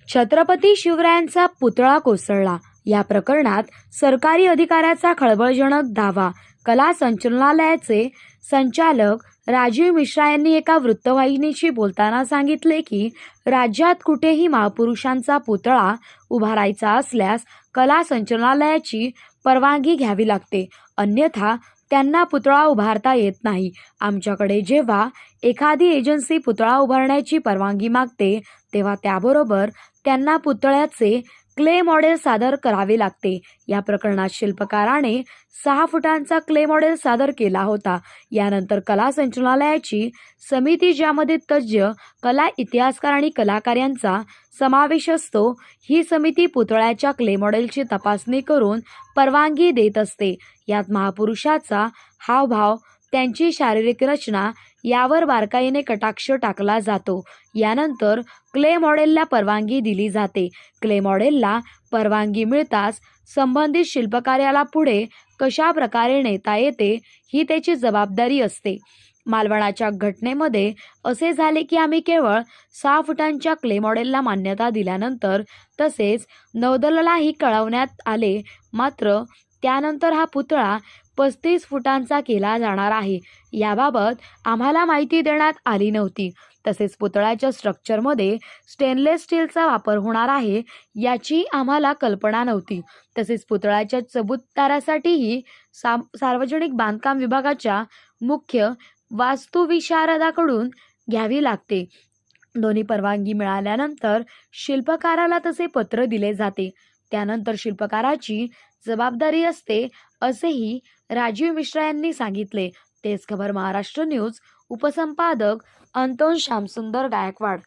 छत्रपती शिवरायांचा पुतळा कोसळला या प्रकरणात सरकारी अधिकाऱ्याचा खळबळजनक दावा. कला संचालनालयाचे संचालक राजीव मिश्रा यांनी एका वृत्तवाहिनीशी बोलताना सांगितले की राज्यात कुठेही महापुरुषांचा पुतळा उभारायचा असल्यास कला संचालनालयाची परवानगी घ्यावी लागते, अन्यथा त्यांना पुतळा उभारता येत नाही. आमच्याकडे जेव्हा एखादी एजन्सी पुतळा उभारण्याची परवानगी मागते तेव्हा त्याबरोबर त्यांना पुतळ्याचे क्ले मॉडेल सादर करावे लागते. या प्रकरणात शिल्पकाराने 6 फुटांचा क्ले मॉडेल सादर केला होता. यानंतर कला संचालनालयाची समिती, ज्यामध्ये तज्ज्ञ कला इतिहासकार आणि कलाकार यांचा समावेश असतो, ही समिती पुतळ्याच्या क्ले मॉडेलची तपासणी करून परवानगी देत असते. यात महापुरुषाचा हावभाव, त्यांची शारीरिक रचना यावर बारकाईने कटाक्ष टाकला जातो. यानंतर क्ले मॉडेलला परवानगी दिली जाते. क्ले मॉडेलला परवानगी मिळताच संबंधित शिल्पकार्याला पुढे कशा प्रकारे नेता येते ही त्याची जबाबदारी असते. मालवणाच्या घटनेमध्ये असे झाले की आम्ही केवळ 6 फुटांच्या क्ले मॉडेलला मान्यता दिल्यानंतर तसेच नौदलालाही कळवण्यात आले, मात्र त्यानंतर हा पुतळा 35 फुटांचा केला जाणार आहे याबाबत आम्हाला माहिती देण्यात आली नव्हती. तसेच पुतळ्याच्या स्ट्रक्चरमध्ये स्टेनलेस स्टीलचा वापर होणार आहे याची आम्हाला कल्पना नव्हती. तसेच पुतळ्याच्या चबुतदारासाठीही सार्वजनिक बांधकाम विभागाच्या मुख्य वास्तुविशारदाकडून घ्यावी लागते. दोन्ही परवानगी मिळाल्यानंतर शिल्पकाराला तसे पत्र दिले जाते. त्यानंतर शिल्पकाराची जबाबदारी असते, असेही राजीव मिश्रा यांनी सांगितले. तेच खबर महाराष्ट्र न्यूज, उपसंपादक अंतोन श्यामसुंदर गायकवाड.